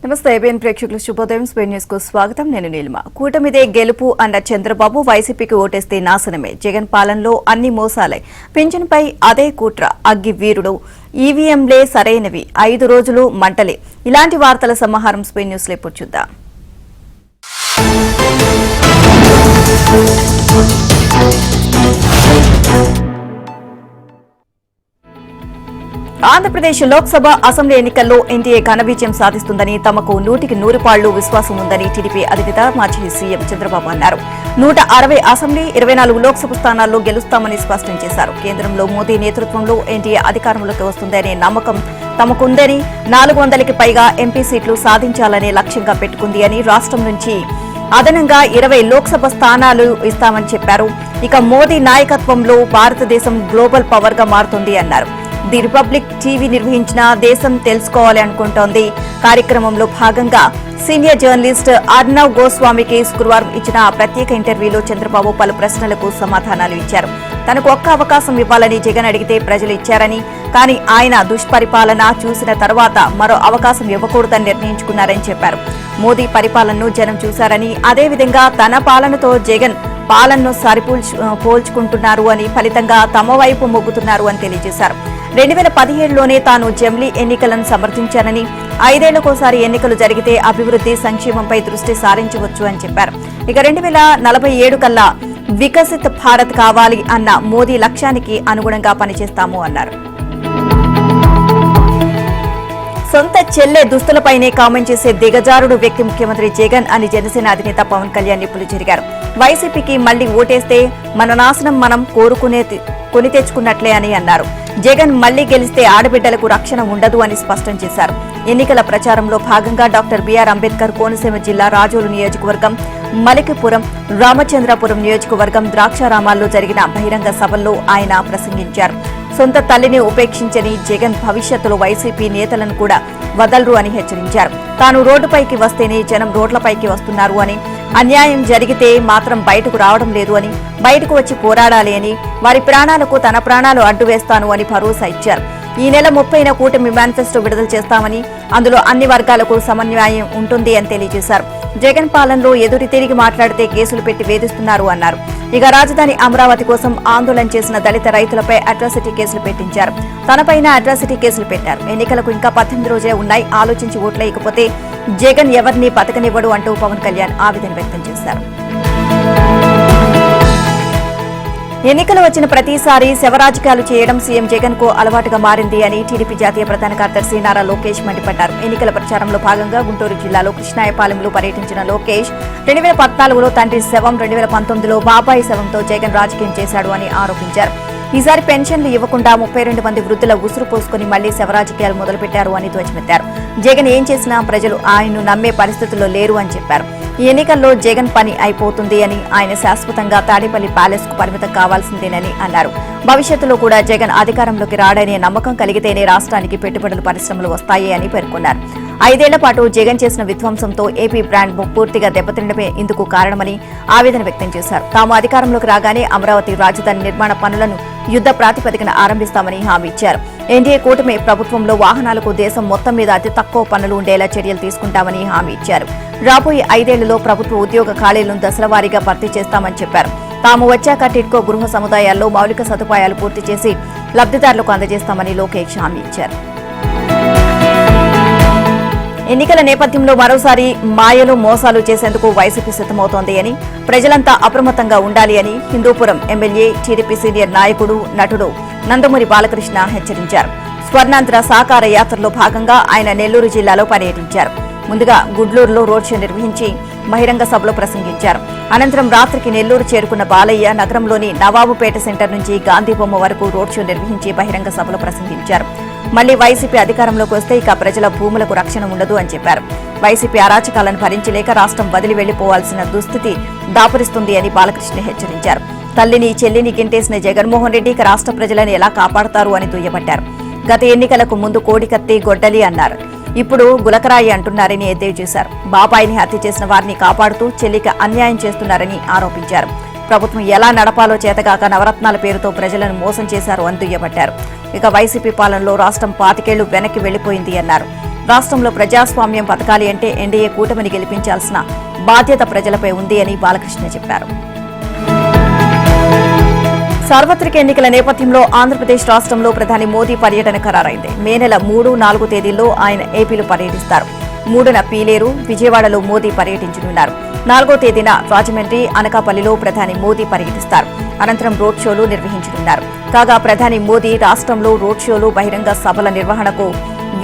నమస్తే ఏబిఎన్ ప్రేక్షకులు శుభోదయం స్పెయిన్ న్యూస్ కు స్వాగతం. నేను నీలిమ. కూటమిదే గెలుపు అన్న చంద్రబాబు వైసీపీకి ఓటేస్తే నాశనమే, జగన్ పాలనలో అన్ని మోసాలే, పింఛన్పై అదే కుట్ర, అగ్గి వీరుడు, ఈవీఎంలే సరైనవి, 5 రోజులు మంటలే. ఇలాంటి వార్తల సమాహారం స్పెయిన్ న్యూస్ లో ఇప్పుడు చూద్దాం. ఆంధ్రప్రదేశ్ లోక్సభ అసెంబ్లీ ఎన్నికల్లో ఎన్డీఏ ఘన విజయం సాధిస్తుందని, తమకు 100కి 100 విశ్వాసం ఉందని టీడీపీ అధినేత మాజీ సీఎం చంద్రబాబు అన్నారు. 160 అసెంబ్లీ, 24 లోక్సభ స్థానాల్లో గెలుస్తామని స్పష్టం చేశారు. కేంద్రంలో మోదీ నేతృత్వంలో ఎన్డీఏ అధికారంలోకి వస్తుందనే నమ్మకం తమకుందని, 400కి పైగా ఎంపీ సీట్లు సాధించాలనే లక్ష్యంగా పెట్టుకుంది అని, రాష్ట్రం నుంచి అదనంగా 20 లోక్సభ స్థానాలు ఇస్తామని చెప్పారు. ఇక మోదీ నాయకత్వంలో భారతదేశం గ్లోబల్ పవర్ గా మారుతుంది అన్నారు. ది రిపబ్లిక్ టీవీ నిర్వహించిన దేశం తెలుసుకోవాలి అనుకుంటోంది కార్యక్రమంలో భాగంగా సీనియర్ జర్నలిస్ట్ అర్నవ్ గోస్వామికి శుక్రవారం ఇచ్చిన ప్రత్యేక ఇంటర్వ్యూలో చంద్రబాబు పలు ప్రశ్నలకు సమాధానాలు ఇచ్చారు. తనకు ఒక్క అవకాశం ఇవ్వాలని జగన్ అడిగితే ప్రజలు ఇచ్చారని, కానీ ఆయన దుష్పరిపాలన చూసిన తర్వాత మరో అవకాశం ఇవ్వకూడదని నిర్ణయించుకున్నారని చెప్పారు. మోదీ పరిపాలనను జనం చూశారని, అదేవిధంగా తన పాలనతో జగన్ పాలనను పోల్చుకుంటున్నారు అని, ఫలితంగా తమ వైపు మొగ్గుతున్నారు అని తెలియజేశారు. 2017లోనే తాను జమిలీ ఎన్నికలను సమర్థించానని, 5 ఏళ్లకోసారి ఎన్నికలు జరిగితే అభివృద్ధి సంక్షేమంపై దృష్టి సారించవచ్చు అని చెప్పారు. ఇక 2047 కల్లా వికసిత్ భారత్ కావాలి అన్న మోదీ లక్ష్యానికి అనుగుణంగా పనిచేస్తాము అన్నారు. సొంత చెల్లె దుస్తులపైనే కామెంట్ చేసే దిగజారుడు వ్యక్తి ముఖ్యమంత్రి జగన్ అని జనసేన అధినేత పవన్ కళ్యాణ్ నిప్పులు చెరిగారు. వైసీపీకి మళ్లీ ఓటేస్తే మన నాశనం మనం కొని తెచ్చుకున్నట్లే అని అన్నారు. జగన్ మళ్లీ గెలిస్తే ఆడబిడ్డలకు రక్షణ ఉండదు అని స్పష్టం చేశారు. ఎన్నికల ప్రచారంలో భాగంగా డాక్టర్ బిఆర్ అంబేద్కర్ కోనసీమ జిల్లా రాజోలు నియోజకవర్గం, మలికిపురం, రామచంద్రపురం నియోజకవర్గం, ద్రాక్షారామాల్లో జరిగిన బహిరంగ సభల్లో ఆయన ప్రసంగించారు. సొంత తల్లిని ఉపేక్షించని జగన్ భవిష్యత్తులో వైసీపీ నేతలను కూడా వదలరు అని హెచ్చరించారు. తాను రోడ్డుపైకి వస్తేనే జనం రోడ్లపైకి వస్తున్నారు అని, అన్యాయం జరిగితే మాత్రం బయటకు రావడం లేదు అని, బయటకు వచ్చి పోరాడాలి అని, వారి ప్రాణాలకు తన ప్రాణాలు అడ్డు వేస్తాను అని భరోసా ఇచ్చారు. ఈ నెల 30న కూటమి మేనిఫెస్టో విడుదల చేస్తామని, అందులో అన్ని వర్గాలకు సమన్వయం ఉంటుంది అని తెలియజేశారు. జగన్ పాలనలో ఎదురు తిరిగి మాట్లాడితే కేసులు పెట్టి వేధిస్తున్నారు అన్నారు. ఇక రాజధాని అమరావతి కోసం ఆందోళన చేసిన దళిత రైతులపై అట్రాసిటీ కేసులు పెట్టించారు. తనపైన అట్రాసిటీ కేసులు పెట్టారు. ఎన్నికలకు ఇంకా 18 రోజే ఉన్నాయి, ఆలోచించి ఓట్లేయకపోతే జగన్ ఎవరిని బతకనివ్వడు అంటూ పవన్ కళ్యాణ్ ఆవేదన వ్యక్తం చేశారు. ఎన్నికలు వచ్చిన ప్రతిసారి శవరాజకీయాలు చేయడం సీఎం జగన్ కు అలవాటుగా మారింది అని టీడీపీ జాతీయ ప్రధాన కార్యదర్శి నారా లోకేష్ మండిపడ్డారు. ఎన్నికల ప్రచారంలో భాగంగా గుంటూరు జిల్లాలో కృష్ణాయపాలెంలో పర్యటించిన లోకేష్ 2014లో తండ్రి శవం, 2019లో బాబాయి శవంతో జగన్ రాజకీయం చేశాడు అని ఆరోపించారు. ఈసారి పెన్షన్లు ఇవ్వకుండా 32 మంది వృద్ధుల ఉసురు పోసుకుని మళ్లీ శవరాజకీయాలు మొదలుపెట్టారు అని ధ్వజమెత్తారు. జగన్ ఏం చేసినా ప్రజలు ఆయన్ను నమ్మే పరిస్థితుల్లో లేరు అని చెప్పారు. ఈ ఎన్నికల్లో జగన్ పని అయిపోతుంది అని, ఆయన శాశ్వతంగా తాడేపల్లి ప్యాలెస్ కు పరిమితం కావాల్సిందేనని అన్నారు. భవిష్యత్తులో కూడా జగన్ అధికారంలోకి రాడనే నమ్మకం కలిగితేనే రాష్ట్రానికి పెట్టుబడులు, పరిశ్రమలు వస్తాయి అని పేర్కొన్నారు. 5 ఏళ్ల పాటు జగన్ చేసిన విధ్వంసంతో ఏపీ బ్రాండ్ పూర్తిగా దెబ్బతినడమే ఇందుకు కారణమని ఆవేదన వ్యక్తం చేశారు. తాము అధికారంలోకి రాగానే అమరావతి రాజధాని నిర్మాణ పనులను యుద్ధ ప్రాతిపదికన ఆరంభిస్తామని హామీ ఇచ్చారు. ఎన్డీఏ కూటమి ప్రభుత్వంలో వాహనాలకు దేశం మొత్తం మీద అతి తక్కువ పన్నులు ఉండేలా చర్యలు తీసుకుంటామని హామీ ఇచ్చారు. రాబోయే 5 ఏళ్లలో ప్రభుత్వ ఉద్యోగ ఖాళీలను దశలవారీగా భర్తీ చేస్తామని చెప్పారు. తాము వచ్చాక టిడ్కో గృహ సముదాయాల్లో మౌలిక సదుపాయాలు పూర్తి చేసి లబ్దిదారులకు అందజేస్తామని లోకేష్ హామీ ఇచ్చారు. ఎన్నికల నేపథ్యంలో మరోసారి మాయలు, మోసాలు చేసేందుకు వైసీపీ సిద్దమవుతోంది అని, ప్రజలంతా అప్రమత్తంగా ఉండాలి అని హిందూపురం ఎమ్మెల్యే, టీడీపీ సీనియర్ నాయకుడు, నటుడు నందమూరి బాలకృష్ణ హెచ్చరించారు. స్వర్ణాంధ్ర సాకార యాత్రలో భాగంగా ఆయన నెల్లూరు జిల్లాలో పర్యటించారు. ముందుగా గుడ్లూరులో రోడ్ షో నిర్వహించి బహిరంగ సభలో ప్రసంగించారు. అనంతరం రాత్రికి నెల్లూరు చేరుకున్న బాలయ్య నగరంలోని నవాబుపేట సెంటర్ నుంచి గాంధీబొమ్మ వరకు రోడ్ షో నిర్వహించి బహిరంగ సభలో ప్రసంగించారు. మళ్లీ వైసీపీ అధికారంలోకి వస్తే ఇక ప్రజల భూములకు రక్షణ ఉండదు అని చెప్పారు. వైసీపీ అరాచకాలను భరించలేక రాష్ట్రం వదిలి వెళ్లిపోవాల్సిన దుస్థితి దాపురిస్తుంది అని బాలకృష్ణ హెచ్చరించారు. తల్లిని, చెల్లిని గింటేసిన జగన్మోహన్ రెడ్డి ఇక రాష్ట్ర ప్రజలను ఎలా కాపాడతారు అని దుయ్యబట్టారు. గత ఎన్నికలకు ముందు కోడికత్తి, గొడ్డలి అన్నారు, ఇప్పుడు గులకరాయి అంటున్నారని ఎద్దేవా చేశారు. బాబాయిని హత్య చేసిన వారిని కాపాడుతూ చెల్లికి అన్యాయం చేస్తున్నారని ఆరోపించారు. ప్రభుత్వం ఎలా నడపాలో చేతగాక నవరత్నాల పేరుతో ప్రజలను మోసం చేశారు అని దుయ్యబట్టారు. ఇక వైసీపీ పాలనలో రాష్ట్రం 25 ఏళ్లు వెనక్కి వెళ్లిపోయింది అన్నారు. రాష్ట్రంలో ప్రజాస్వామ్యం బతకాలి అంటే ఎన్డీఏ కూటమిని గెలిపించాల్సిన బాధ్యత ప్రజలపై ఉంది అని బాలకృష్ణ చెప్పారు. సార్వత్రిక ఎన్నికల నేపథ్యంలో ఆంధ్రప్రదేశ్ రాష్ట్రంలో ప్రధాని మోదీ పర్యటన ఖరారైంది. మే నెల 3, 4 తేదీల్లో ఆయన ఏపీలో పర్యటిస్తారు. 3న పీలేరు, విజయవాడలో మోదీ పర్యటించనున్నారు. 4వ తేదీన రాజమండ్రి, అనకాపల్లిలో ప్రధాని మోదీ పర్యటిస్తారు. అనంతరం రోడ్ షోలు నిర్వహించనున్నారు. కాగా ప్రధాని మోదీ రాష్ట్రంలో రోడ్ షోలు, బహిరంగ సభల నిర్వహణకు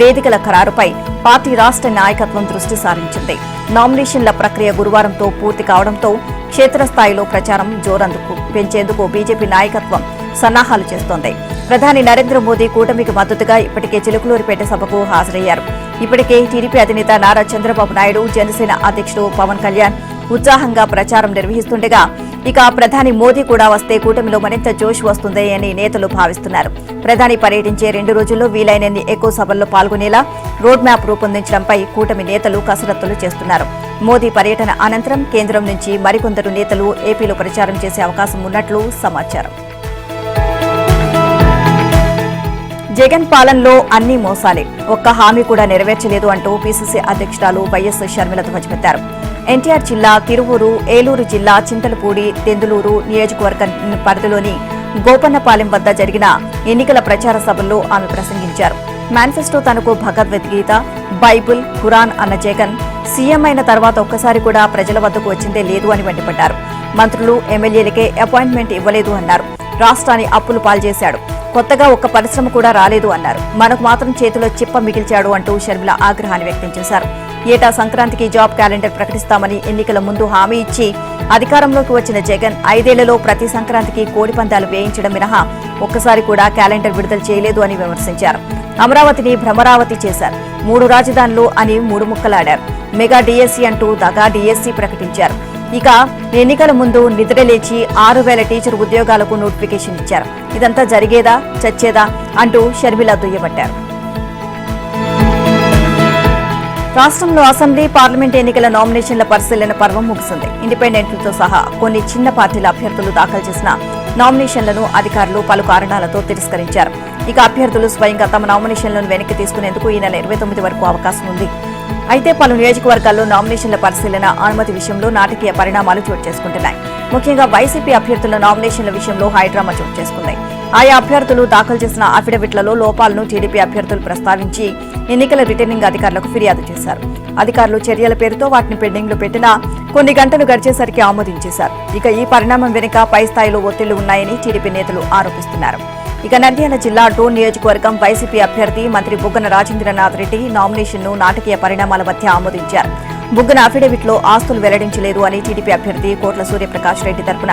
వేదికల ఖరారుపై పార్టీ రాష్ట్ర నాయకత్వం దృష్టి సారించింది. నామినేషన్ల ప్రక్రియ గురువారంతో పూర్తి కావడంతో క్షేత్రస్థాయిలో ప్రచారం జోరందుకు పెంచేందుకు బీజేపీ నాయకత్వం సన్నాహాలు చేస్తోంది. ప్రధాని నరేంద్ర మోదీ కూటమికి మద్దతుగా ఇప్పటికే చిలుకలూరిపేట సభకు హాజరయ్యారు. ఇప్పటికే టీడీపీ అధినేత నారా చంద్రబాబు నాయుడు, జనసేన అధ్యక్షుడు పవన్ కళ్యాణ్ ఉత్సాహంగా ప్రచారం నిర్వహిస్తుండగా ఇక ప్రధాని మోదీ కూడా వస్తే కూటమిలో మరింత జోష్ వస్తుంది అని నేతలు భావిస్తున్నారు. ప్రధాని పర్యటించే 2 రోజుల్లో వీలైనన్ని ఎక్కువ సభల్లో పాల్గొనేలా రోడ్ మ్యాప్ రూపొందించడంపై కూటమి నేతలు కసరత్తులు చేస్తున్నారు. మోదీ పర్యటన అనంతరం కేంద్రం నుంచి మరికొందరు నేతలు ఏపీలో ప్రచారం చేసే అవకాశం ఉన్నట్లు సమాచారం. జగన్ పాలనలో అన్ని మోసాలే, ఒక్క హామీ కూడా నెరవేర్చలేదు అంటూ పీసీసీ అధ్యక్షురాలు వైఎస్ షర్మిల ధ్వజమెత్తారు. ఎన్టీఆర్ జిల్లా తిరువూరు, ఏలూరు జిల్లా చింతలపూడి, దెందులూరు నియోజకవర్గ పరిధిలోని గోపన్నపాలెం వద్ద జరిగిన ఎన్నికల ప్రచార సభల్లో ఆమె ప్రసంగించారు. మేనిఫెస్టో తనకు భగవద్గీత, బైబుల్, ఖురాన్ అన్న జగన్ సీఎం అయిన తర్వాత ఒక్కసారి కూడా ప్రజల వద్దకు వచ్చిందే లేదు అని మండిపడ్డారు. మంత్రులు, ఎమ్మెల్యేలకే అపాయింట్మెంట్ ఇవ్వలేదు అన్నారు. రాష్ట్రాన్ని అప్పులు పాల్చేశాడు. కొత్తగా ఒక్క పరిశ్రమ కూడా రాలేదు అన్నారు. మనకు మాత్రం చేతిలో చిప్ప మిగిల్చాడు అంటూ షర్మిల ఆగ్రహాన్ని వ్యక్తం చేశారు. ఏటా సంక్రాంతికి జాబ్ క్యాలెండర్ ప్రకటిస్తామని ఎన్నికల ముందు హామీ ఇచ్చి అధికారంలోకి వచ్చిన జగన్ 5 ఏళ్లలో ప్రతి సంక్రాంతికి కోడి పందాలు వేయించడం మినహా ఒక్కసారి కూడా క్యాలెండర్ విడుదల చేయలేదు అని విమర్శించారు. అమరావతిని భ్రమరావతి చేశారు. 3 రాజధానులు అని 3 ముక్కలాడారు. మెగా డీఎస్సీ అంటూ దగా డీఎస్సీ ప్రకటించారు. ఇక ఎన్నికల ముందు నిద్రలేచి 6,000 టీచర్ ఉద్యోగాలకు నోటిఫికేషన్ ఇచ్చారు. ఇదంతా జరిగేదా, చచ్చేదా అంటూ షర్మిల దుయ్యబట్టారు. రాష్ట్రంలో అసెంబ్లీ, పార్లమెంట్ ఎన్నికల నామినేషన్ల పరిశీలన పర్వం ముగిసింది. ఇండిపెండెంట్లతో సహా కొన్ని చిన్న పార్టీల అభ్యర్థులు దాఖలు చేసిన నామినేషన్లను అధికారులు పలు కారణాలతో తిరస్కరించారు. ఇక అభ్యర్థులు స్వయంగా తమ నామినేషన్లను వెనక్కి తీసుకునేందుకు ఈ నెల 29 వరకు అవకాశం ఉంది. అయితే పలు నియోజకవర్గాల్లో నామినేషన్ల పరిశీలన, అనుమతి విషయంలో నాటకీయ పరిణామాలు చోటు చేసుకుంటున్నాయి. ముఖ్యంగా వైసీపీ అభ్యర్థుల నామినేషన్ల విషయంలో హైడ్రామా చోటు చేసుకుంది. ఆయా అభ్యర్థులు దాఖలు చేసిన అఫిడవిట్లలో లోపాలను టీడీపీ అభ్యర్థులు ప్రస్తావించి ఎన్నికల రిటర్నింగ్ అధికారులకు ఫిర్యాదు చేశారు. అధికారులు చర్యల పేరుతో వాటిని పెండింగ్లో పెట్టినా కొన్ని గంటలు గడిచేసరికి ఆమోదించేశారు. ఇక ఈ పరిణామం వెనుక పై స్థాయిలో ఒత్తిళ్లు ఉన్నాయని టీడీపీ నేతలు ఆరోపిస్తున్నారు. ఇక నంద్యాల జిల్లా డోన్ నియోజకవర్గం వైసీపీ అభ్యర్థి మంత్రి బుగ్గన రాజేంద్రనాథ్ రెడ్డి నామినేషన్ను నాటకీయ పరిణామాల మధ్య ఆమోదించారు. బుగ్గన అఫిడవిట్లో ఆస్తులు వెల్లడించలేదు అని టీడీపీ అభ్యర్థి కోట్ల సూర్యప్రకాష్ రెడ్డి తరపున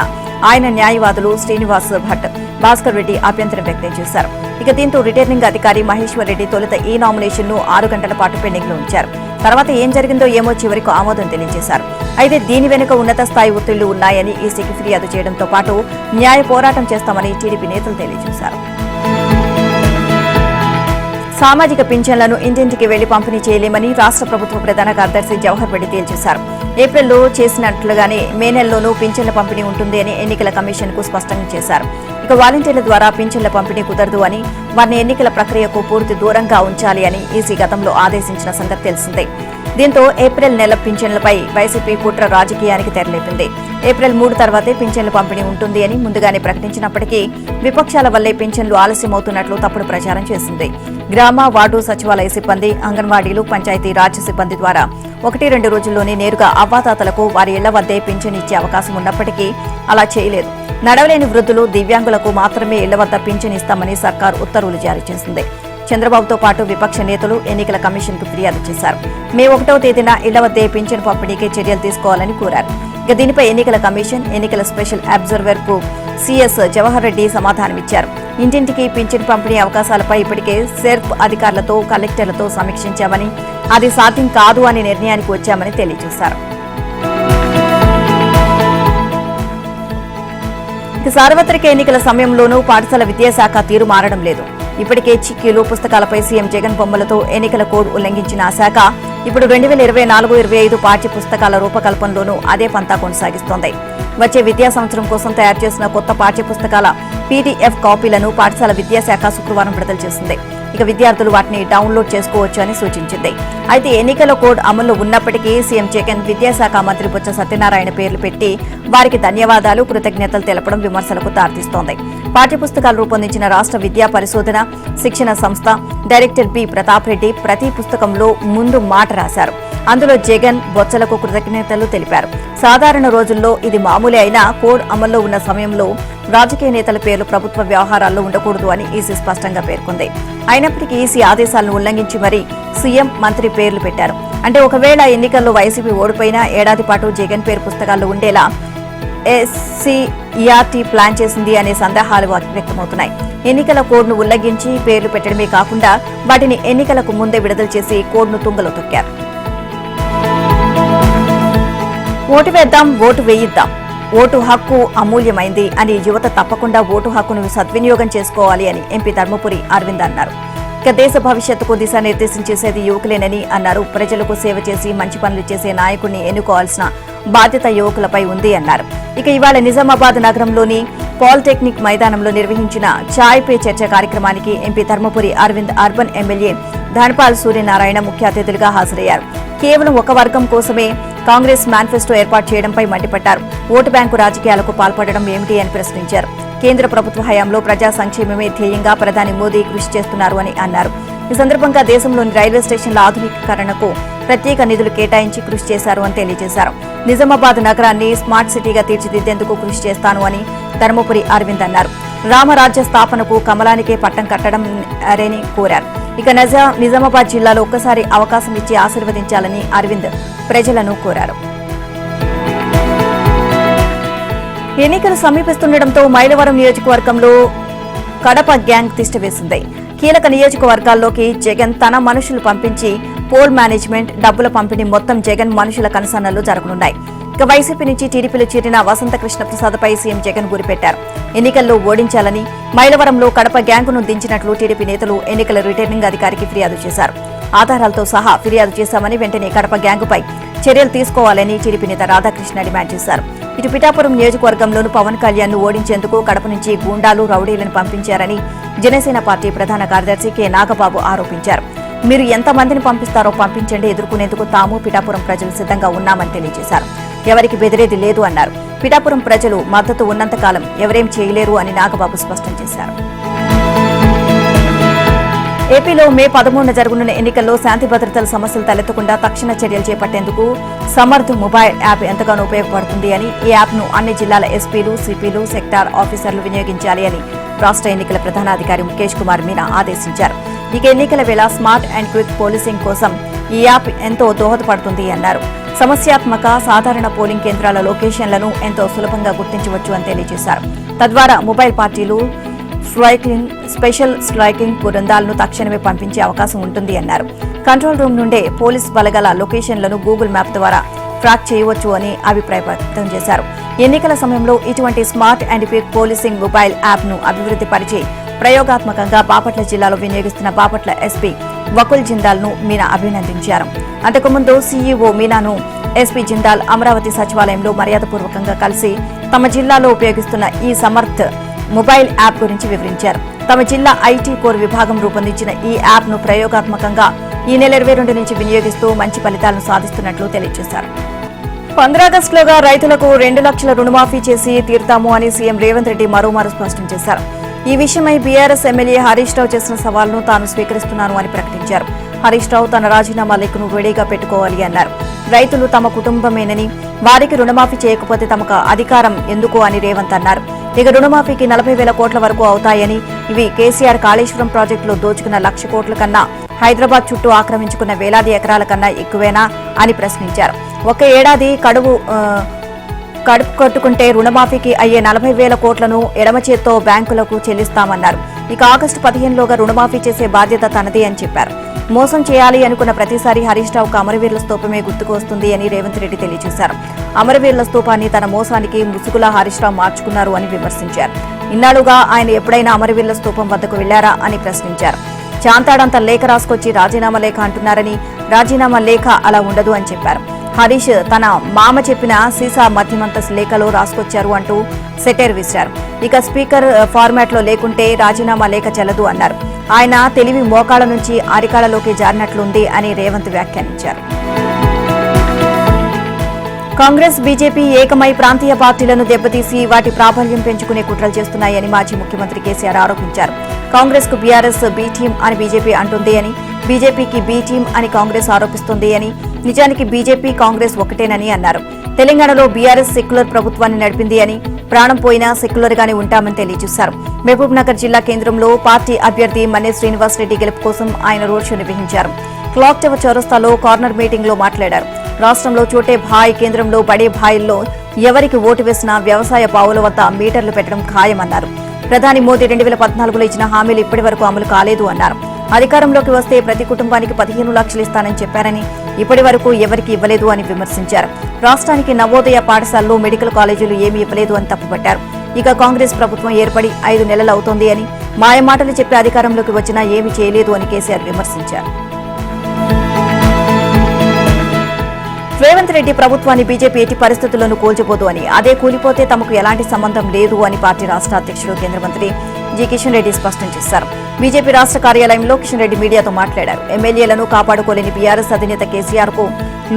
ఆయన న్యాయవాదులు శ్రీనివాస్ భట్, భాస్కర్ రెడ్డి అభ్యంతరం వ్యక్తం చేశారు. ఇక దీంతో రిటర్నింగ్ అధికారి మహేశ్వర్ రెడ్డి తొలుత ఈ నామినేషన్ను 6 గంటల పాటు పెండింగ్లో ఉంచారు. తర్వాత ఏం జరిగిందో ఏమో చివరికి ఆమోదం తెలియజేశారు. అయితే దీని వెనుక ఉన్నత స్థాయి ఒత్తిళ్లు ఉన్నాయని ఈసీకి ఫిర్యాదు చేయడంతో పాటు న్యాయ పోరాటం చేస్తామని టీడీపీ నేతలు తెలియజేశారు. సామాజిక పింఛన్లను ఇంటింటికి వెళ్లి పంపిణీ చేయలేమని రాష్ట్ర ప్రభుత్వ ప్రధాన కార్యదర్శి జవహర్ రెడ్డి తేల్చేశారు. ఏప్రిల్లో చేసినట్లుగానే మే నెలలోనూ పింఛన్ల పంపిణీ ఉంటుంది అని ఎన్నికల కమిషన్ కు స్పష్టం చేశారు. ఇక వాలంటీర్ల ద్వారా పింఛన్ల పంపిణీ కుదరదు అని, వారిని ఎన్నికల ప్రక్రియకు పూర్తి దూరంగా ఉంచాలి అని ఈసీ గతంలో ఆదేశించిన సంగతి తెలిసిందే. దీంతో ఏప్రిల్ నెల పింఛన్లపై వైసీపీ కుట్ర రాజకీయానికి తెరలేపింది. ఏప్రిల్ 3 తర్వాతే పింఛన్ల పంపిణీ ఉంటుంది అని ముందుగానే ప్రకటించినప్పటికీ విపక్షాల వల్లే పింఛన్లు ఆలస్యమవుతున్నట్లు తప్పుడు ప్రచారం చేసింది. గ్రామ, వార్డు సచివాలయ సిబ్బంది, అంగన్వాడీలు, పంచాయతీ రాజ్ సిబ్బంది ద్వారా 1-2 రోజుల్లోనే నేరుగా అవ్వాతాతలకు వారి ఇళ్ల వద్దే పింఛన్ ఇచ్చే అవకాశం ఉన్నప్పటికీ అలా చేయలేదు. నడవలేని వృద్ధులు, దివ్యాంగులకు మాత్రమే ఇళ్ల వద్ద పింఛన్ ఇస్తామని సర్కార్ ఉత్తర్వులు జారీ చేసింది. చంద్రబాబుతో పాటు విపక్ష నేతలు ఎన్నికల కమిషన్ కు ఫిర్యాదు చేశారు. మే 1వ తేదీన ఇళ్ల వద్దే పింఛన్ పంపిణీకి చర్యలు తీసుకోవాలని కోరారు. ఇక దీనిపై ఎన్నికల కమిషన్, ఎన్నికల స్పెషల్ అబ్జర్వర్ కు సీఎస్ జవహర్ రెడ్డి సమాధానమిచ్చారు. ఇంటింటికి పింఛన్ పంపిణీ అవకాశాలపై ఇప్పటికే సెర్ప్ అధికారులతో, కలెక్టర్లతో సమీక్షించామని, అది సాధ్యం కాదు అని నిర్ణయానికి వచ్చామని తెలియజేశారు. సార్వత్రిక ఎన్నికల సమయంలోనూ పాఠశాల విద్యాశాఖ తీరు మారడం లేదు. ఇప్పటికే చిక్కీలు, పుస్తకాలపై సీఎం జగన్ బొమ్మలతో ఎన్నికల కోడ్ ఉల్లంఘించిన ఆ శాఖ ఇప్పుడు 2024-25 పాఠ్య పుస్తకాల రూపకల్పనలోనూ అదే పంతా కొనసాగిస్తోంది. వచ్చే విద్యా సంవత్సరం కోసం తయారు చేసిన కొత్త పాఠ్య పుస్తకాల పీడీఎఫ్ కాపీలను పాఠశాల విద్యాశాఖ శుక్రవారం విడుదల చేసింది. ఇక విద్యార్థులు వాటిని డౌన్లోడ్ చేసుకోవచ్చు అని సూచించింది. అయితే ఎన్నికల కోడ్ అమల్లో ఉన్నప్పటికీ సీఎం జగన్ విద్యాశాఖ మంత్రి బొత్స సత్యనారాయణ పేర్లు పెట్టి వారికి ధన్యవాదాలు, కృతజ్ఞతలు తెలపడం విమర్శలకు దారితీస్తోంది. పాఠ్యపుస్తకాలు రూపొందించిన రాష్ట్ర విద్యా పరిశోధన శిక్షణ సంస్థ డైరెక్టర్ బి ప్రతాప్ రెడ్డి ప్రతి పుస్తకంలో ముందు మాట రాశారు. అందులో జగన్, బొత్సలకు కృతజ్ఞతలు తెలిపారు. సాధారణ రోజుల్లో ఇది మామూలే అయినా కోడ్ అమల్లో ఉన్న సమయంలో రాజకీయ నేతల పేర్లు ప్రభుత్వ వ్యవహారాల్లో ఉండకూడదు అని ఈసీ స్పష్టంగా పేర్కొంది. అయినప్పటికీ ఈసీ ఆదేశాలను ఉల్లంఘించి మరీ సీఎం, మంత్రి పేర్లు పెట్టారు. అంటే ఒకవేళ ఎన్నికల్లో వైసీపీ ఓడిపోయినా ఏడాది పాటు జగన్ పేరు పుస్తకాల్లో ఉండేలా ఎస్సీఈఆర్టీ ప్లాన్ చేసింది అనే సందేహాలు వ్యక్తమవుతున్నాయి. ఎన్నికల కోడ్ను ఉల్లంఘించి పేర్లు పెట్టడమే కాకుండా వాటిని ఎన్నికలకు ముందే విడుదల చేసి కోడ్ను తుంగలో తొక్కారు. ఓటు వేద్దాం, ఓటు వేయిద్దాం, ఓటు హక్కు అమూల్యమైంది అని యువత తప్పకుండా ఓటు హక్కును సద్వినియోగం చేసుకోవాలి అని ఎంపీ ధర్మపురి అరవింద్ అన్నారు. ఇక దేశ భవిష్యత్తుకు దిశానిర్దేశం చేసేది యువకులేనని అన్నారు. ప్రజలకు సేవ చేసి మంచి పనులు చేసే నాయకుడిని ఎన్నుకోవాల్సిన బాధ్యత యువకులపై ఉంది అన్నారు. ఇక ఇవాళ నిజామాబాద్ నగరంలోని పాలిటెక్నిక్ మైదానంలో నిర్వహించిన చాయ్ పే చర్చ కార్యక్రమానికి MP Dharmapuri Arvind, urban MLA Dhanpal Suryanarayana ముఖ్య అతిథులుగా హాజరయ్యారు. కేవలం ఒక వర్గం కోసమే కాంగ్రెస్ మేనిఫెస్టో ఏర్పాటు చేయడంపై మండిపడ్డారు. ఓటు బ్యాంకు రాజకీయాలకు పాల్పడడం ఏమిటి అని ప్రశ్నించారు. కేంద్ర ప్రభుత్వ హయాంలో ప్రజా సంక్షేమమే ధ్యేయంగా ప్రధాని మోదీ కృషి చేస్తున్నారు అని అన్నారు. ఈ సందర్భంగా దేశంలోని రైల్వే స్టేషన్ల ఆధునీకరణకు ప్రత్యేక నిధులు కేటాయించి కృషి చేశారు అని తెలియజేశారు. నిజామాబాద్ నగరాన్ని స్మార్ట్ సిటీగా తీర్చిదిద్దేందుకు కృషి చేస్తాను అని ధర్మపురి అరవింద్ అన్నారు. రామరాజ్య స్థాపనకు కమలానికే పట్టం కట్టడం అని కోరారు. ఇక నిజామాబాద్ జిల్లాలో ఒక్కసారి అవకాశం ఇచ్చి ఆశీర్వదించాలని అరవింద్ ప్రజలను కోరారు. ఎన్నికలు సమీపిస్తుండటంతో మైలవరం నియోజకవర్గంలో కడప గ్యాంగ్ తిష్టవేసింది. కీలక నియోజకవర్గాల్లోకి జగన్ తన మనుషులు పంపించి పోల్ మేనేజ్మెంట్, డబ్బుల పంపిణీ మొత్తం జగన్ మనుషుల కనుసన్నలు జరగనున్నాయి. ఇక వైసీపీ నుంచి టీడీపీలో చేరిన వసంత కృష్ణప్రసాద్పై సీఎం జగన్ గురిపెట్టారు. ఎన్నికల్లో ఓడించాలని మైలవరంలో కడప గ్యాంగును దించినట్లు టీడీపీ నేతలు ఎన్నికల రిటర్నింగ్ అధికారికి ఫిర్యాదు చేశారు. ఆధారాలతో సహా ఫిర్యాదు చేశామని వెంటనే కడప గ్యాంగుపై చర్యలు తీసుకోవాలని టీడీపీ నేత రాధాకృష్ణ డిమాండ్ చేశారు. ఇటు పిఠాపురం నియోజకవర్గంలోనూ పవన్ కళ్యాణ్ ను ఓడించేందుకు కడప నుంచి గూండాలు, రౌడీలను పంపించారని జనసేన పార్టీ ప్రధాన కార్యదర్శి కె నాగబాబు ఆరోపించారు. మీరు ఎంతమందిని పంపిస్తారో పంపించండి, ఎదుర్కొనేందుకు తాము పిఠాపురం ప్రజలు సిద్ధంగా ఉన్నామని తెలియజేశారు. ఎవరికి బెదిరేది లేదు అన్నారు. పిఠాపురం ప్రజలు మద్దతు ఉన్నంతకాలం ఎవరేం చేయలేరు అని నాగబాబు స్పష్టం చేశారు. ఏపీలో మే 13న జరగనున్న ఎన్నికల్లో శాంతి భద్రతల సమస్యలు తలెత్తకుండా తక్షణ చర్యలు చేపట్టేందుకు సమర్థ్ మొబైల్ యాప్ ఎంతగానో ఉపయోగపడుతుంది అని ఈ యాప్ను అన్ని జిల్లాల ఎస్పీలు, సిపిలు, సెక్టార్ ఆఫీసర్లు వినియోగించాలి అని రాష్ట్ర ఎన్నికల ప్రధానాధికారి ముఖేష్ కుమార్ మీనా ఆదేశించారు. ఇక ఎన్నికల వేళ స్మార్ట్ అండ్ క్విక్ పోలీసింగ్ కోసం ఈ యాప్ ఎంతో దోహదపడుతుంది అన్నారు. సమస్యాత్మక, సాధారణ పోలింగ్ కేంద్రాల లొకేషన్లను ఎంతో సులభంగా గుర్తించవచ్చు అని తెలియజేశారు. తద్వారా మొబైల్ పార్టీలు, స్పెషల్ స్ట్రైకింగ్ బృందాలను తక్షణమే పంపించే అవకాశం ఉంటుంది అన్నారు. కంట్రోల్ రూమ్ నుండే పోలీస్ బలగాల లొకేషన్లను గూగుల్ మ్యాప్ ద్వారా ట్రాక్ చేయవచ్చు అని అభిప్రాయం వ్యక్తం చేశారు. ఎన్నికల సమయంలో ఇటువంటి smart and quick policing mobile యాప్ను అభివృద్ధి పరిచి ప్రయోగాత్మకంగా బాపట్ల జిల్లాలో వినియోగిస్తున్న బాపట్ల ఎస్పీ వకుల్ జిందాల్ను మీనా అభినందించారు. అంతకుముందు సీఈఓ మీనాను ఎస్పీ జిందాల్ అమరావతి సచివాలయంలో మర్యాదపూర్వకంగా కలిసి తమ జిల్లాలో ఉపయోగిస్తున్న ఈ సమర్థ్ మొబైల్ యాప్ గురించి వివరించారు. తమ జిల్లా ఐటీ కోర్ విభాగం రూపొందించిన ఈ యాప్ను ప్రయోగాత్మకంగా ఈ నెల 22 నుంచి వినియోగిస్తూ మంచి ఫలితాలను సాధిస్తున్నట్లు తెలియజేశారు. 15 ఆగస్టులోగా రైతులకు 2 లక్షల రుణమాఫీ చేసి తీరుతాము అని సీఎం రేవంత్ రెడ్డి మరోమారు స్పష్టం చేశారు. ఈ విషయమై బీఆర్ఎస్ ఎమ్మెల్యే హరీష్ రావు చేసిన సవాల్ను తాను స్వీకరిస్తున్నాను అని ప్రకటించారు. హరీష్ రావు తన రాజీనామా లెక్కను రెడీగా పెట్టుకోవాలి అన్నారు. రైతులు తమ కుటుంబమేనని, వారికి రుణమాఫీ చేయకపోతే తమకు అధికారం ఎందుకు అని రేవంత్ అన్నారు. ఇక రుణమాఫీకి 40,000 కోట్ల వరకు అవుతాయని, ఇవి కేసీఆర్ కాళేశ్వరం ప్రాజెక్టులో దోచుకున్న 1,00,000 కోట్ల కన్నా, హైదరాబాద్ చుట్టూ ఆక్రమించుకున్న వేలాది ఎకరాల కన్నా ఎక్కువేనా అని ప్రశ్నించారు. ఒక ఏడాది కడుపు కట్టుకుంటే రుణమాఫీకి అయ్యే 40,000 కోట్లను ఎడమ చేత్తో బ్యాంకులకు చెల్లిస్తామన్నారు. ఇక ఆగస్టు 15లోగా రుణమాఫీ చేసే బాధ్యత తనదే అని చెప్పారు. మోసం చేయాలి అనుకున్న ప్రతిసారి హరీష్ రావుకు అమరవీరుల స్తూపమే గుర్తుకు వస్తుంది అని రేవంత్ రెడ్డి తెలియజేశారు. అమరవీరుల స్తూపాన్ని తన మోసానికి ముసుగులా హరీష్ రావు మార్చుకున్నారు అని విమర్శించారు. ఇన్నాళ్లుగా ఆయన ఎప్పుడైనా అమరవీరుల స్తూపం వద్దకు వెళ్లారా అని ప్రశ్నించారు. చాంతాడంత లేఖ రాసుకొచ్చి రాజీనామా లేఖ అంటున్నారని, రాజీనామా లేఖ అలా ఉండదు అని చెప్పారు. హరీష్ తన మామ చెప్పిన సీసా మధ్యమంత లేఖలో రాసుకొచ్చారు అంటూ సెటైర్ విసిరారు. ఇక స్పీకర్ ఫార్మాట్ లో లేకుంటే రాజీనామా లేఖ చెల్లదు అన్నారు. ఆయన తెలివి మోకాళ్ల నుంచి అరికాళ్లలోకి జారినట్లుంది అని రేవంత్ వ్యాఖ్యానించారు. కాంగ్రెస్ బీజేపీ ఏకమై ప్రాంతీయ పార్టీలను దెబ్బతీసి వాటి ప్రాబల్యం పెంచుకునే కుట్రలు చేస్తున్నాయని మాజీ ముఖ్యమంత్రి కేసీఆర్ ఆరోపించారు. కాంగ్రెస్ కు బీఆర్ఎస్ బీ టీం అని బీజేపీ అంటుంది అని, బీజేపీకి బీ టీం అని కాంగ్రెస్ ఆరోపిస్తుంది అని, నిజానికి బీజేపీ కాంగ్రెస్ ఒకటేనని అన్నారు. తెలంగాణలో బీఆర్ఎస్ సెక్యులర్ ప్రభుత్వాన్ని నడిపింది అని, ప్రాణం పోయినా సెక్యులర్ గానే ఉంటామని తెలియజేశారు. మహబూబ్ నగర్ జిల్లా కేంద్రంలో పార్టీ అభ్యర్థి మన్నే శ్రీనివాస్ రెడ్డి గెలుపు కోసం ఆయన రోడ్ షో నిర్వహించారు. క్లాక్ టవర్ చౌరస్తాలో కార్నర్ మీటింగ్ లో మాట్లాడారు. రాష్ట్రంలో చోటే భాయ్, కేంద్రంలో బడే భాయ్ల్లో ఎవరికి ఓటు వేసినా వ్యవసాయ బావుల వద్ద మీటర్లు పెట్టడం ఖాయమన్నారు. ప్రధాని మోదీ 2014లో ఇచ్చిన హామీలు ఇప్పటి వరకు అమలు కాలేదు అన్నారు. అధికారంలోకి వస్తే ప్రతి కుటుంబానికి 15 లక్షలు ఇస్తానని చెప్పారని, ఇప్పటి వరకు ఎవరికి ఇవ్వలేదు అని విమర్శించారు. రాష్ట్రానికి నవోదయ పాఠశాలలో మెడికల్ కాలేజీలు ఏమీ ఇవ్వలేదు అని తప్పుపట్టారు. ఇక కాంగ్రెస్ ప్రభుత్వం ఏర్పడి 5 నెలలు అవుతోంది అని, మాయమాటలు చెప్పి అధికారంలోకి వచ్చినా ఏమీ చేయలేదు అని కేసీఆర్ విమర్శించారు. రేవంత్ రెడ్డి ప్రభుత్వాన్ని బీజేపీ ఎట్టి పరిస్థితుల్లోనూ కూల్చబోదు అని, అదే కూలిపోతే తమకు ఎలాంటి సంబంధం లేదు అని పార్టీ రాష్ట్ర అధ్యక్షుడు కేంద్ర మంత్రి జి కిషన్ రెడ్డి స్పష్టం చేశారు. బీజేపీ రాష్ట్ర కార్యాలయంలో కిషన్ రెడ్డి మీడియాతో మాట్లాడారు. ఎమ్మెల్యేలను కాపాడుకోలేని బీఆర్ఎస్ అధినేత కేసీఆర్ కు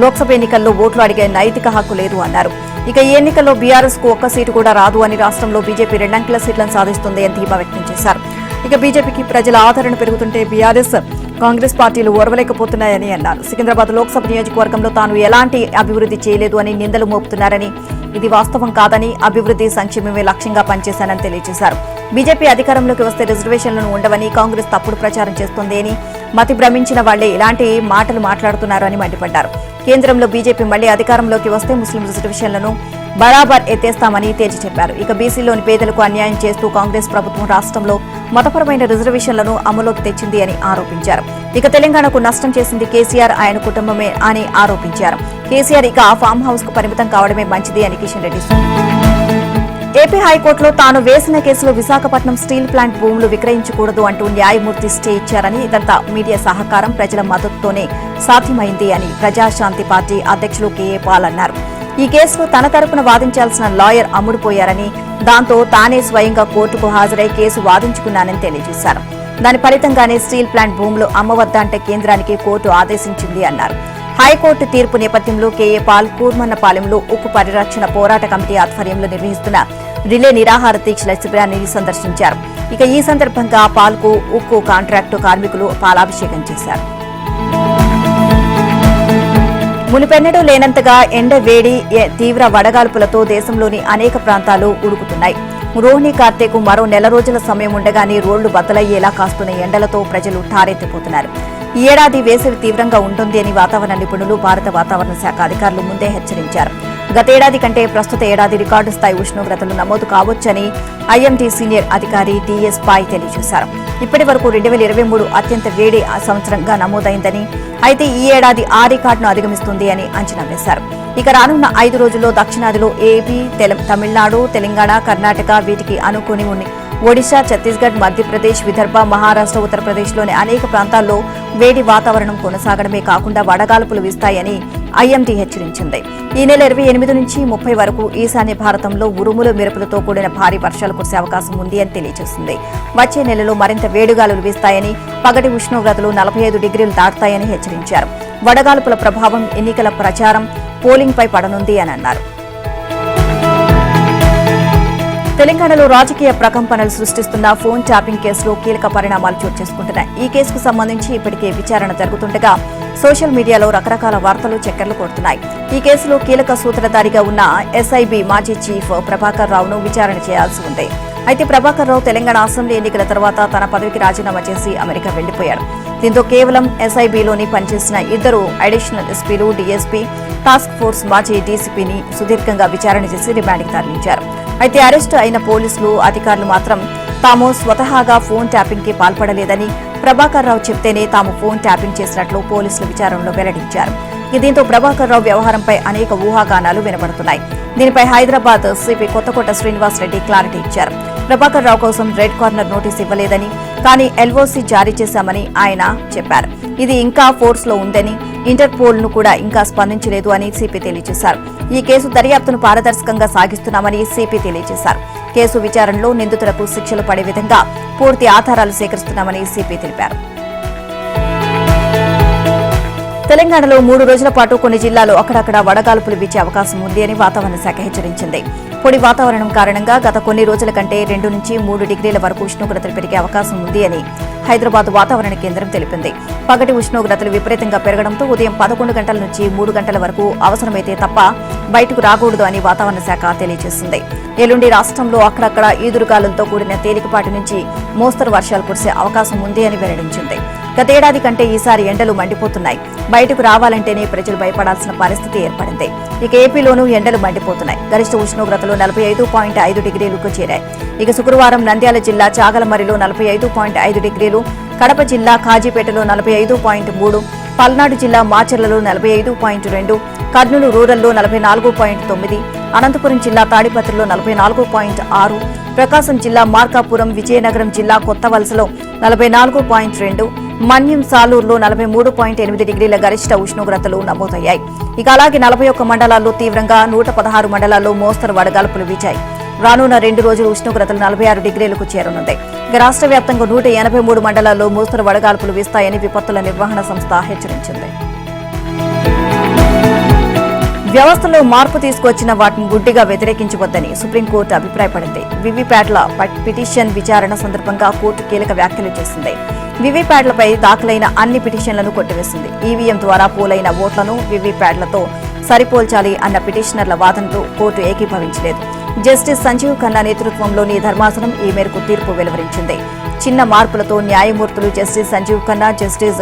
లోక్సభ ఎన్నికల్లో ఓట్లు అడిగే నైతిక హక్కు లేదు అన్నారు. ఇక ఈ ఎన్నికల్లో బీఆర్ఎస్ కు ఒక్క సీటు కూడా రాదు అని, రాష్ట్రంలో బీజేపీ 2 అంకెల సీట్లను సాధిస్తుంది అని ధీమా వ్యక్తం చేశారు. ఇక బీజేపీకి ప్రజల ఆదరణ పెరుగుతుంటే బీఆర్ఎస్, కాంగ్రెస్ పార్టీలు ఓర్వలేకపోతున్నాయని అన్నారు. సికింద్రాబాద్ లోక్సభ నియోజకవర్గంలో తాను ఎలాంటి అభివృద్ధి చేయలేదు అని నిందలు మోపుతున్నారని, ఇది వాస్తవం కాదని, అభివృద్ధి సంక్షేమమే లక్ష్యంగా పనిచేశానని తెలియజేశారు. బీజేపీ అధికారంలోకి వస్తే రిజర్వేషన్లను ఉండవని కాంగ్రెస్ తప్పుడు ప్రచారం చేస్తోంది అని, మతి భ్రమించిన వాళ్లే ఇలాంటి మాటలు మాట్లాడుతున్నారని మండిపడ్డారు. కేంద్రంలో బీజేపీ మళ్లీ అధికారంలోకి వస్తే ముస్లిం రిజర్వేషన్లను బరాబర్ ఎత్తేస్తామని తేల్చి చెప్పారు. ఇక బీసీలోని పేదలకు అన్యాయం చేస్తూ కాంగ్రెస్ ప్రభుత్వం రాష్ట్రంలో మతపరమైన రిజర్వేషన్లను అమలులోకి తెచ్చింది అని ఆరోపించారు. ఇక తెలంగాణకు నష్టం చేసింది కేసీఆర్, ఆయన కుటుంబమే అని ఆరోపించారు. కేసీఆర్ ఇక ఆ ఫామ్ హౌస్ కు పరిమితం కావడమే మంచిది అని కిషన్ రెడ్డి. ఏపీ హైకోర్టులో తాను వేసిన కేసులో విశాఖపట్నం స్టీల్ ప్లాంట్ భూములు విక్రయించకూడదు అంటూ న్యాయమూర్తి స్టే ఇచ్చారని, ఇదంతా మీడియా సహకారం, ప్రజల మద్దతుతోనే సాధ్యమైంది అని ప్రజాశాంతి పార్టీ అధ్యక్షులు కేఏ పాల్ అన్నారు. ఈ కేసులో తన తరపున వాదించాల్సిన లాయర్ అమ్ముడుపోయారని, దాంతో తానే స్వయంగా కోర్టుకు హాజరై కేసు వాదించుకున్నానని తెలియజేశారు. దాని ఫలితంగానే స్టీల్ ప్లాంట్ భూములు అమ్మవద్దంటే కేంద్రానికి కోర్టు ఆదేశించింది అన్నారు. హైకోర్టు తీర్పు నేపథ్యంలో కేఏ పాల్ కూర్మన్నపాలెంలో ఉక్కు పరిరక్షణ పోరాట కమిటీ ఆధ్వర్యంలో నిర్వహిస్తున్న రిలే నిరాహార దీక్షల శిబిరాన్ని సందర్శించారు. ఇక ఈ సందర్భంగా పాల్కు ఉక్కు కాంట్రాక్టు కార్మికులు పాలాభిషేకం చేశారు. మునిపెన్నడూ లేనంతగా ఎండ, వేడి, తీవ్ర వడగాల్పులతో దేశంలోని అనేక ప్రాంతాలు ఉడుకుతున్నాయి. రోహిణి కార్తెకు మరో నెల రోజుల సమయం ఉండగానే రోడ్లు బద్దలయ్యేలా కాస్తున్న ఎండలతో ప్రజలు ఠారెత్తిపోతున్నారు. ఈ ఏడాది వేసవి తీవ్రంగా ఉంటుంది అని వాతావరణ నిపుణులు, భారత వాతావరణ శాఖ అధికారులు ముందే హెచ్చరించారు. గతేడాది కంటే ప్రస్తుత ఏడాది రికార్డు స్థాయి ఉష్ణోగ్రతలు నమోదు కావచ్చని ఐఎండీ సీనియర్ అధికారి డిఎస్ పాయ్ తెలియజేశారు. ఇప్పటి వరకు 2023 అత్యంత వేడి సంవత్సరంగా నమోదైందని, అయితే ఈ ఏడాది ఆ రికార్డును అధిగమిస్తుంది అని అంచనా వేశారు. ఇక రానున్న 5 రోజుల్లో దక్షిణాదిలో ఏపీ, తమిళనాడు, తెలంగాణ, కర్ణాటక, వీటికి అనుకుని ఒడిశా, ఛత్తీస్గఢ్, మధ్యప్రదేశ్, విదర్భ, మహారాష్ట్ర, ఉత్తరప్రదేశ్లోని అనేక ప్రాంతాల్లో వేడి వాతావరణం కొనసాగడమే కాకుండా వడగాల్పులు వీస్తాయని ఐఎండీ హెచ్చరించింది. ఈ నెల 28 నుంచి 30 వరకు ఈశాన్య భారతంలో ఉరుములు, మెరుపులతో కూడిన భారీ వర్షాలు కురిసే అవకాశం ఉంది అని తెలియజేసింది. వచ్చే నెలలో మరింత వేడిగాలులు వీస్తాయని, పగటి ఉష్ణోగ్రతలు 45 డిగ్రీలు దాటుతాయని హెచ్చరించారు. వడగాల్పుల ప్రభావం ఎన్నికల ప్రచారం, పోలింగ్పై పడనుంది అని అన్నారు. తెలంగాణలో రాజకీయ ప్రకంపనలు సృష్టిస్తున్న ఫోన్ ట్యాపింగ్ కేసులో కీలక పరిణామాలు చోటు చేసుకుంటున్నాయి. ఈ కేసుకు సంబంధించి ఇప్పటికే విచారణ జరుగుతుండగా సోషల్ మీడియాలో రకరకాల వార్తలు చక్కర్లు కొడుతున్నాయి. ఈ కేసులో కీలక సూత్రధారిగా ఉన్న ఎస్ఐబి మాజీ చీఫ్ ప్రభాకర్ రావును విచారణ చేయాల్సి ఉంది. అయితే ప్రభాకర్ రావు తెలంగాణ అసెంబ్లీ ఎన్నికల తర్వాత తన పదవికి రాజీనామా చేసి అమెరికా వెళ్లిపోయాడు. దీంతో కేవలం ఎస్ఐబిలోని పనిచేసిన 2 అడిషనల్ ఎస్పీలు, డీఎస్పీ, టాస్క్ ఫోర్స్ మాజీ డీసీపీని సుదీర్ఘంగా విచారణ చేసి రిమాండ్కి తరలించారు. అయితే అరెస్టు అయిన పోలీసులు, అధికారులు మాత్రం తాము స్వతహాగా ఫోన్ ట్యాపింగ్ కి పాల్పడలేదని, ప్రభాకర్ రావు చెప్తేనే తాము ఫోన్ ట్యాపింగ్ చేసినట్లు పోలీసులు విచారణలో వెల్లడించారు. దీంతో ప్రభాకర్ రావు వ్యవహారంపై అనేక ఊహాగానాలు వినబడుతున్నాయి. దీనిపై హైదరాబాద్ సిపి కొత్తకోట శ్రీనివాస్ రెడ్డి క్లారిటీ ఇచ్చారు. ప్రభాకర్ రావు కోసం రెడ్ కార్నర్ నోటీస్ ఇవ్వలేదని, కానీ ఎల్ఓసీ జారీ చేశామని ఆయన చెప్పారు. ఇది ఇంకా ఫోర్స్ లో ఉందని, ఇంటర్పోల్ ను కూడా ఇంకా స్పందించలేదు అని సిపి తెలియజేశారు. ఈ కేసు దర్యాప్తును పారదర్శకంగా సాగిస్తున్నామని సిపి తెలియజేశారు. కేసు విచారణలో నిందితులకు శిక్షలు పడే విధంగా పూర్తి ఆధారాలు సేకరిస్తున్నామని సిపి తెలిపారు. తెలంగాణలో 3 రోజుల పాటు కొన్ని జిల్లాల్లో అక్కడక్కడ వడగాల్పులు వీచే అవకాశం ఉంది అని వాతావరణ శాఖ హెచ్చరించింది. పొడి వాతావరణం కారణంగా గత కొన్ని రోజుల కంటే 2 నుంచి 3 డిగ్రీల వరకు ఉష్ణోగ్రతలు పెరిగే అవకాశం ఉంది అని హైదరాబాద్ వాతావరణ కేంద్రం తెలిపింది. పగటి ఉష్ణోగ్రతలు విపరీతంగా పెరగడంతో ఉదయం 11 గంటల నుంచి 3 గంటల వరకు అవసరమైతే తప్ప బయటకు రాకూడదు అని వాతావరణ శాఖ తెలియజేసింది. ఎల్లుండి రాష్ట్రంలో అక్కడక్కడ ఈదురుగాలులతో కూడిన తేలికపాటి నుంచి మోస్తరు వర్షాలు కురిసే అవకాశం ఉంది అని వెల్లడించింది. గతేడాది కంటే ఈసారి ఎండలు మండిపోతున్నాయి. బయటకు రావాలంటేనే ప్రజలు భయపడాల్సిన పరిస్థితి ఏర్పడింది. ఇక ఏపీలోనూ ఎండలు మండిపోతున్నాయి. గరిష్ట ఉష్ణోగ్రతలు 45.5 డిగ్రీలకు చేరాయి. ఇక శుక్రవారం నంద్యాల జిల్లా చాగలమరిలో 45.5 డిగ్రీలు, కడప జిల్లా కాజీపేటలో 45.3, పల్నాడు జిల్లా మాచర్లలో 45.2, కర్నూలు రూరల్లో 44.9, అనంతపురం జిల్లా తాడిపత్రిలో 44.6, ప్రకాశం జిల్లా మార్కాపురం, విజయనగరం జిల్లా కొత్తవలసలో 44.2, మన్యం సాలూరులో 43.8 డిగ్రీల గరిష్ట ఉష్ణోగ్రతలు నమోదయ్యాయి. ఇక అలాగే 41 మండలాల్లో తీవ్రంగా, 116 మండలాల్లో మోస్తరు వడగాల్పులు వీచాయి. రానున్న 2 రోజులు ఉష్ణోగ్రతలు 46 డిగ్రీలకు చేరనుంది. ఇక రాష్ట్ర వ్యాప్తంగా 183 మండలాల్లో మోస్తరు వడగాల్పులు వీస్తాయని విపత్తుల నిర్వహణ సంస్థ హెచ్చరించింది. వ్యవస్థలో మార్పు తీసుకొచ్చిన వాటిని గుడ్డిగా వ్యతిరేకించవద్దని సుప్రీంకోర్టు అభిప్రాయపడింది. వివిప్యాట్ల పిటిషన్ విచారణ సందర్భంగా కోర్టు కీలక వ్యాఖ్యలు చేసింది. వివిప్యాట్లపై దాఖలైన అన్ని పిటిషన్లను కొట్టివేసింది. ఈవీఎం ద్వారా పోలైన ఓట్లను వివిప్యాట్లతో సరిపోల్చాలి అన్న పిటిషనర్ల వాదనతో కోర్టు ఏకీభవించలేదు. జస్టిస్ సంజీవ్ ఖన్నా నేతృత్వంలోని ధర్మాసనం ఈ మేరకు తీర్పు వెలువరించింది. చిన్న మార్పులతో న్యాయమూర్తులు జస్టిస్ సంజీవ్ ఖన్నా, జస్టిస్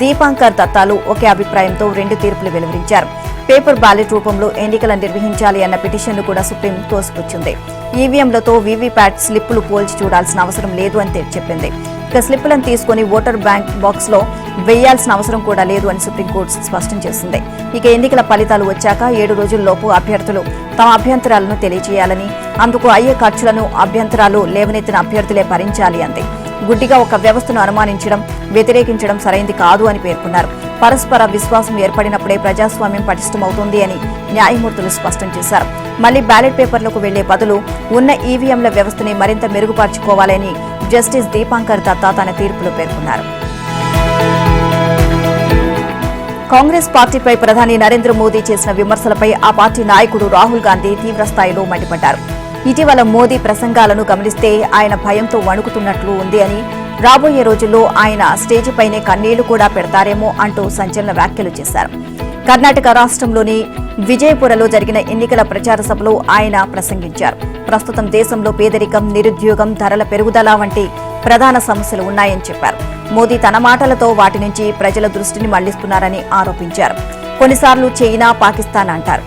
దీపాంకర్ దత్తాలు ఒకే అభిప్రాయంతో 2 తీర్పులు వెలువరించారు. పేపర్ బ్యాలెట్ రూపంలో ఎన్నికలను నిర్వహించాలి అన్న పిటిషన్ను కూడా సుప్రీం తోసిపుచ్చింది. ఈవీఎంలతో వీవీప్యాట్ స్లిప్పులు పోల్చి చూడాల్సిన అవసరం లేదు అని చెప్పింది. ఇక స్లిప్పులను తీసుకుని ఓటర్ బ్యాంక్ బాక్స్ లో వేయాల్సిన అవసరం కూడా లేదు అని సుప్రీంకోర్టు స్పష్టం చేసింది. ఇక ఎన్నికల ఫలితాలు వచ్చాక 7 రోజుల్లోపు అభ్యర్థులు తమ అభ్యంతరాలను తెలియజేయాలని, అందుకు అయ్యే ఖర్చులను అభ్యంతరాలు లేవనెత్తిన అభ్యర్థులే భరించాలి అంది. గుడ్డిగా ఒక వ్యవస్థను అనుమానించడం, వ్యతిరేకించడం సరైంది కాదు అని పేర్కొన్నారు. పరస్పర విశ్వాసం ఏర్పడినప్పుడే ప్రజాస్వామ్యం పటిష్టమవుతుంది అని న్యాయమూర్తులు స్పష్టం చేశారు. మళ్లీ బ్యాలెట్ పేపర్లకు వెళ్లే బదులు ఉన్న ఈవీఎంల వ్యవస్థని మరింత మెరుగుపరుచుకోవాలని జస్టిస్ దీపాంకర్ దత్తా తన తీర్పులో పేర్కొన్నారు. కాంగ్రెస్ పార్టీపై ప్రధాని నరేంద్ర మోదీ చేసిన విమర్శలపై ఆ పార్టీ నాయకుడు రాహుల్ గాంధీ తీవ్రస్థాయిలో మండిపడ్డారు. ఇటీవల మోదీ ప్రసంగాలను గమనిస్తే ఆయన భయంతో వణుకుతున్నట్లు ఉంది అని, రాబోయే రోజుల్లో ఆయన స్టేజిపైనే కన్నీళ్లు కూడా పెడతారేమో అంటూ సంచలన వ్యాఖ్యలు చేశారు. కర్ణాటక రాష్ట్రంలోని విజయపురలో జరిగిన ఎన్నికల ప్రచార సభలో ఆయన ప్రసంగించారు. ప్రస్తుతం దేశంలో పేదరికం, నిరుద్యోగం, ధరల పెరుగుదల వంటి ప్రధాన సమస్యలు ఉన్నాయని చెప్పారు. మోదీ తన మాటలతో వాటి నుంచి ప్రజల దృష్టిని మళ్లిస్తున్నారని ఆరోపించారు. కొన్నిసార్లు చైనా, పాకిస్తాన్ అంటారు,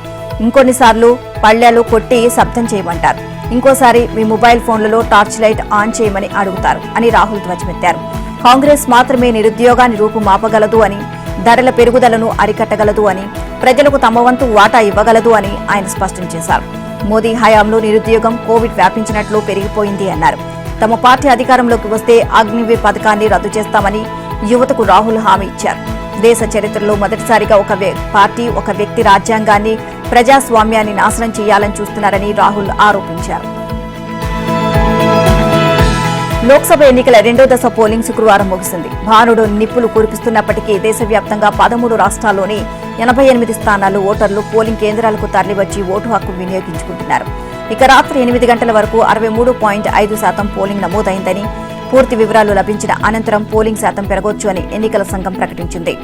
ఇంకొన్నిసార్లు పళ్ళ్యాలు కొట్టి శబ్దం చేయమంటారు, ఇంకోసారి మీ మొబైల్ ఫోన్లలో టార్చ్ లైట్ ఆన్ చేయమని అడుగుతారు అని రాహుల్ ధ్వజమెత్తారు. కాంగ్రెస్ మాత్రమే నిరుద్యోగాన్ని రూపుమాపగలదు అని, ధరల పెరుగుదలను అరికట్టగలదు అని, ప్రజలకు తమ వంతు వాటా ఇవ్వగలదు అని ఆయన స్పష్టం చేశారు. మోదీ హయాంలో నిరుద్యోగం కోవిడ్ వ్యాపించినట్లు పెరిగిపోయింది అన్నారు. తమ పార్టీ అధికారంలోకి వస్తే అగ్నివీర్ పథకాన్ని రద్దు చేస్తామని యువతకు రాహుల్ హామీ ఇచ్చారు. దేశ చరిత్రలో మొదటిసారిగా ఒక పార్టీ, ఒక వ్యక్తి రాజ్యాంగాన్ని, ప్రజాస్వామ్యాన్ని నాశనం చేయాలని చూస్తున్నారని రాహుల్ ఆరోపించారు. లోక్సభ ఎన్నికల 2వ దశ పోలింగ్ శుక్రవారం ముగిసింది. భానుడు నిప్పులు కురిపిస్తున్నప్పటికీ దేశవ్యాప్తంగా 13 రాష్ట్రాల్లోని 88 స్థానాల్లో ఓటర్లు పోలింగ్ కేంద్రాలకు తరలివచ్చి ఓటు హక్కు వినియోగించుకుంటున్నారు. ఇక రాత్రి 8 గంటల వరకు 63.5% పోలింగ్ నమోదైందని, పూర్తి వివరాలు లభించిన అనంతరం పోలింగ్ శాతం పెరగొచ్చు అని ఎన్నికల సంఘం ప్రకటించింది.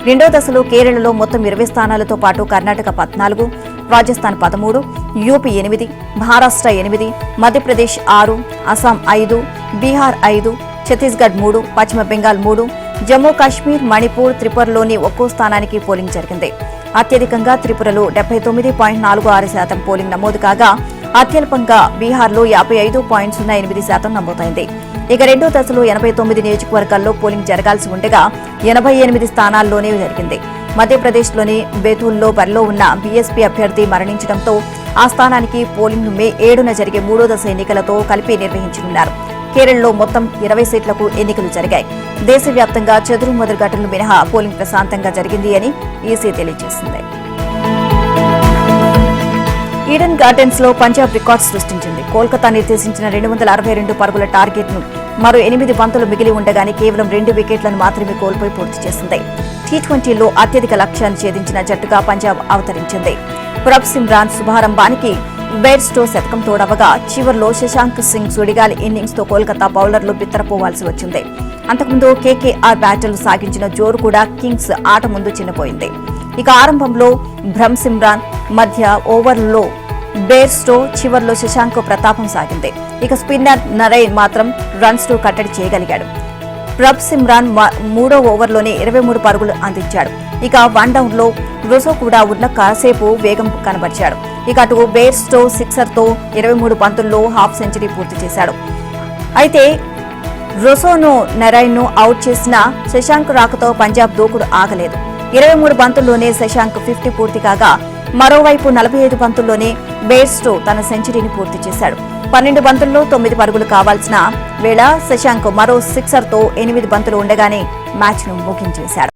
2వ దశలో కేరళలో మొత్తం 20 స్థానాలతో పాటు కర్ణాటక 14, రాజస్థాన్ 13, యూపీ 8, మహారాష్ట్ర 8, మధ్యప్రదేశ్ 6, అస్సాం 5, బీహార్ 5, ఛత్తీస్గఢ్ 3, పశ్చిమ బెంగాల్ 3, జమ్మూ కాశ్మీర్, మణిపూర్, త్రిపురలోని ఒక్కో స్థానానికి పోలింగ్ జరిగింది. అత్యధికంగా త్రిపురలో 79.46% పోలింగ్ నమోదు కాగా, అత్యల్పంగా బీహార్లో 55.08% నమోదైంది. ఇక 2వ దశలో 89 నియోజకవర్గాల్లో పోలింగ్ జరగాల్సి ఉండగా 88 స్థానాల్లోనే జరిగింది. మధ్యప్రదేశ్లోని బేతూల్లో బరిలో ఉన్న బీఎస్పీ అభ్యర్థి మరణించడంతో ఆ స్థానానికి పోలింగ్ మే 7న జరిగే 3వ దశ ఎన్నికలతో కలిపి నిర్వహించనున్నారు. కేరళలో మొత్తం 20 సీట్లకు ఎన్నికలు జరిగాయి. దేశవ్యాప్తంగా చెదురుమదురు ఘటనలు మినహా పోలింగ్ ప్రశాంతంగా జరిగింది అని ఈసీ తెలియజేసింది. ఈడెన్ గార్డెన్స్ లో పంజాబ్ రికార్డు సృష్టించింది. కోల్కతా నిర్దేశించిన 262 పరుగుల టార్గెట్ ను మరో 8 బంతులు మిగిలి ఉండగానే కేవలం 2 వికెట్లను మాత్రమే కోల్పోయి పూర్తి చేసింది. టీ20లో అత్యధిక లక్ష్యాన్ని ఛేదించిన జట్టుగా పంజాబ్ అవతరించింది. ప్రభ్ సిమ్రాన్ శుభారంభానికి బెయిర్స్టో శతకం తోడవగా చివర్లో శశాంక్ సింగ్ సుడిగాలి ఇన్నింగ్స్ తో కోల్కతా బౌలర్లు బిత్తరపోవాల్సి వచ్చింది. అంతకుముందు కేకేఆర్ బ్యాటర్లు సాగించిన జోరు కూడా కింగ్స్ ఆట ముందు చిన్నపోయింది. ఇక ఆరంభంలో భ్రమ్ సిమ్రాన్ మధ్య ఓవర్లలో బెయిర్స్టో, చివర్లో శశాంక్ ప్రతాపం సాగింది. ఇక స్పిన్నర్ నరైన్ మాత్రం రన్స్ తో కట్టడి చేయగలిగాడు. ప్రభ్ సిమ్రాన్ 3వ ఓవర్లోనే 23 పరుగులు అందించాడు. ఇక వన్ డౌన్ లో రొసో కూడా ఉన్న కాసేపు వేగం కనబరిచాడు. ఇక అటు బెయిర్స్టో సిక్సర్ తో 23 బంతుల్లో హాఫ్ సెంచరీ పూర్తి చేశాడు. అయితే రొసోను నరైన్ ను అవుట్ చేసిన శశాంక్ రాకతో పంజాబ్ దూకుడు ఆగలేదు. 23 బంతుల్లోనే శశాంక్ 50 పూర్తి కాగా మరోవైపు 45 బంతుల్లోనే బెయిర్స్టో తన సెంచరీని పూర్తి చేశాడు. 12 బంతుల్లో 9 పరుగులు కావాల్సిన వేళ శశాంక్ మరో సిక్సర్ తో 8 బంతులు ఉండగానే మ్యాచ్ ను ముగించేశాడు.